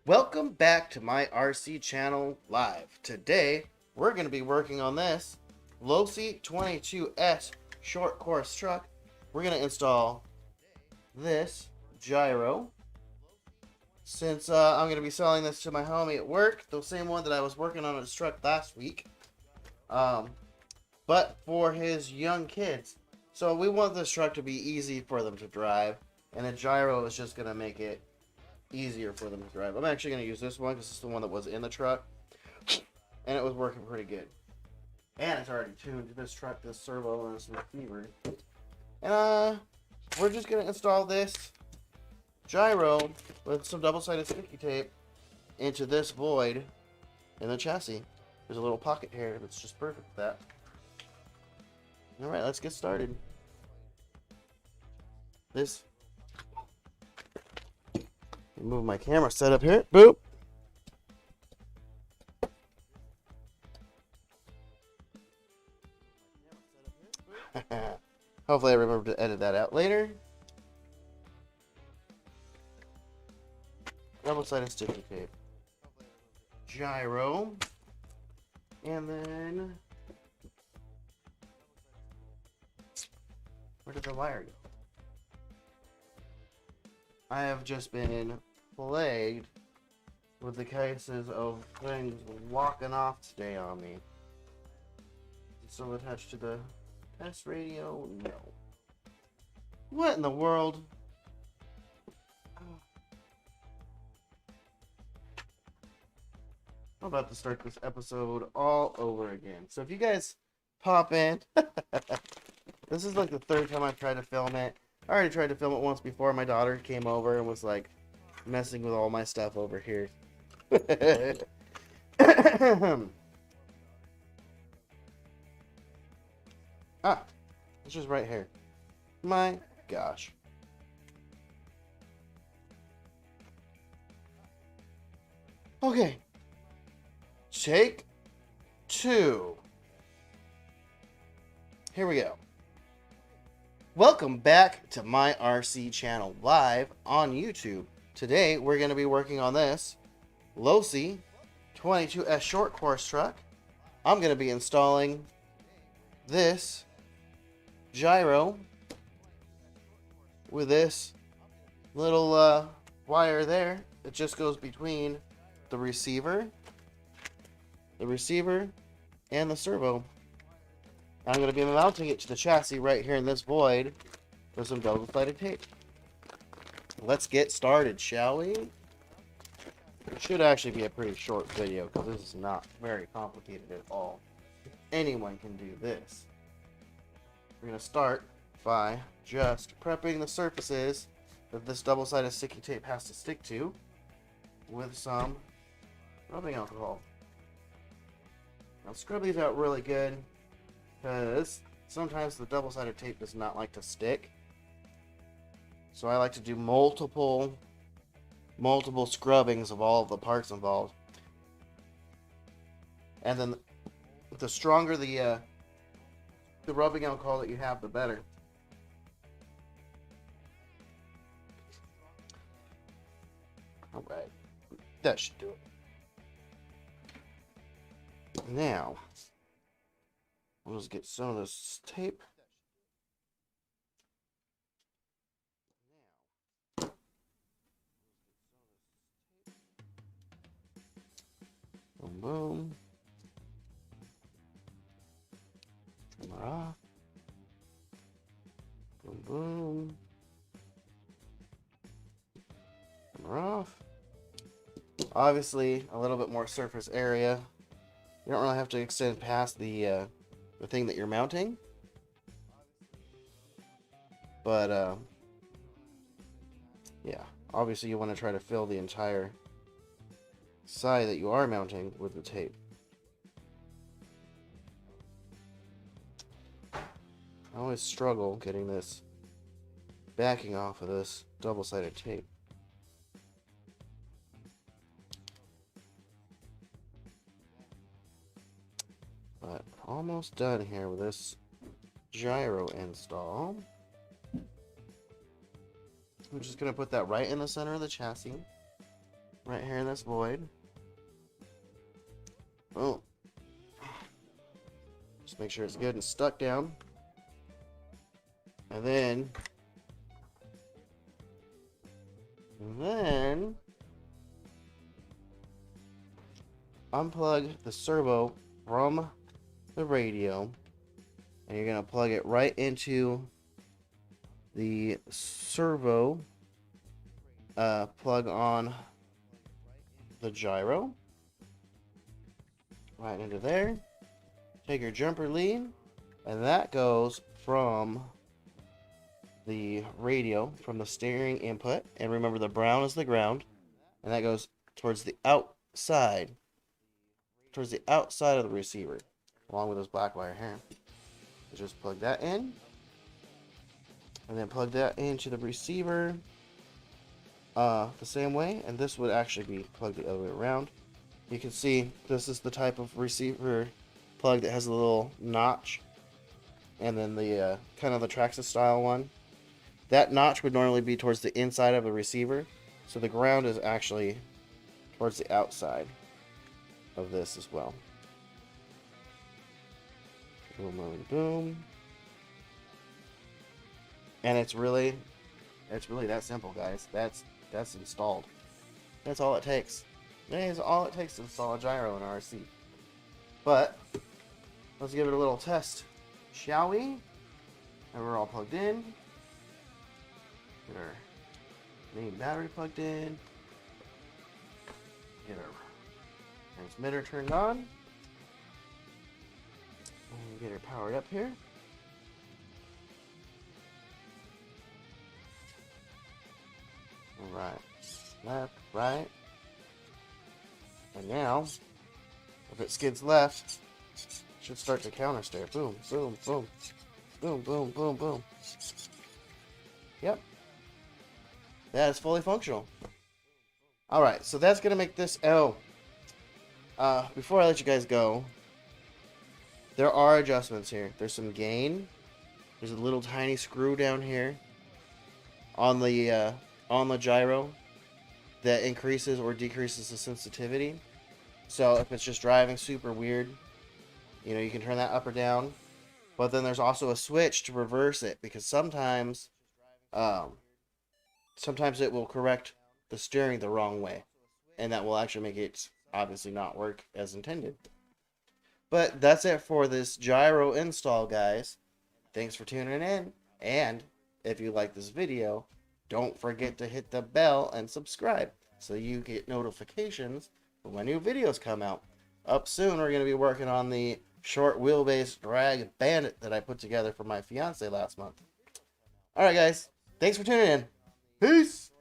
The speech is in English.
Welcome back to my RC channel live. Today, we're going to be working on this Losi 22S short course truck. We're going to install this gyro. Since I'm going to be selling this to my homie at work, the same one that I was working on his truck last week. But for his young kids. So we want this truck to be easy for them to drive. And a gyro is just going to make it easier for them to drive. I'm actually going to use this one because it's the one that was in the truck. And it was working pretty good. And it's already tuned to this truck, this servo, and this receiver. And we're just going to install this gyro with some double-sided sticky tape into this void in the chassis. There's a little pocket here that's just perfect for that. Alright, let's get started. Move my camera setup here. Boop. Hopefully I remember to edit that out later. Double-sided sticky tape. Gyro. And then... where did the wire go? I have just been plagued with the cases of things walking off today on me. Is it still attached to the test radio? No. What in the world? I'm about to start this episode all over again. So if you guys pop in, this is like the third time I've tried to film it. I already tried to film it once before. My daughter came over and was like messing with all my stuff over here. Ah, it's just right here. My gosh. Okay. Take 2. Here we go. Welcome back to my RC channel live on YouTube. Today we're going to be working on this Losi 22S short course truck. I'm going to be installing this gyro with this little wire there. It just goes between the receiver and the servo. I'm going to be mounting it to the chassis right here in this void with some double-sided tape. Let's get started, shall we? It should actually be a pretty short video because this is not very complicated at all. Anyone can do this. We're going to start by just prepping the surfaces that this double-sided sticky tape has to stick to with some rubbing alcohol. Now scrub these out really good, because sometimes the double-sided tape does not like to stick. So I like to do multiple scrubbings of all of the parts involved. And then the stronger the rubbing alcohol that you have, the better. Alright, that should do it. Now, we'll just get some of this tape. Boom, boom. Turn that off. Boom, boom. Turn her off. Obviously, a little bit more surface area. You don't really have to extend past the thing that you're mounting. But, yeah. Obviously, you want to try to fill the entire side that you are mounting with the tape. I always struggle getting this backing off of this double-sided tape. But almost done here with this gyro install. I'm just going to put that right in the center of the chassis. right here in this void. Boom. Just make sure it's good and stuck down. And then unplug the servo from the radio, and you're going to plug it right into the servo plug on the gyro. Right into there. Take your jumper lead, and that goes from the radio, from the steering input. And remember, the brown is the ground, and that goes towards the outside of the receiver, along with this black wire here. Just plug that in, and then plug that into the receiver the same way, and this would actually be plugged the other way around. You can see this is the type of receiver plug that has a little notch, and then the kind of the Traxxas style one. That notch would normally be towards the inside of the receiver, so the ground is actually towards the outside of this as well. Boom, boom, boom. And it's really that simple, guys. That's installed. That's all it takes. That is all it takes to install a gyro in our RC. But let's give it a little test, shall we? And we're all plugged in. Get our main battery plugged in. Get our transmitter turned on. And get her powered up here. Alright. Left, right. And now, if it skids left, it should start to counter steer. Boom, boom, boom. Boom, boom, boom, boom. Yep. That is fully functional. Alright, so that's going to make this... before I let you guys go, there are adjustments here. There's some gain. There's a little tiny screw down here on the gyro that increases or decreases the sensitivity. So if it's just driving super weird, you know, you can turn that up or down. But then there's also a switch to reverse it, because sometimes it will correct the steering the wrong way, and that will actually make it obviously not work as intended. But that's it for this gyro install, guys. Thanks for tuning in, and if you like this video, don't forget to hit the bell and subscribe so you get notifications for when new videos come out. Up soon, we're going to be working on the short wheelbase drag bandit that I put together for my fiance last month. Alright guys, thanks for tuning in. Peace!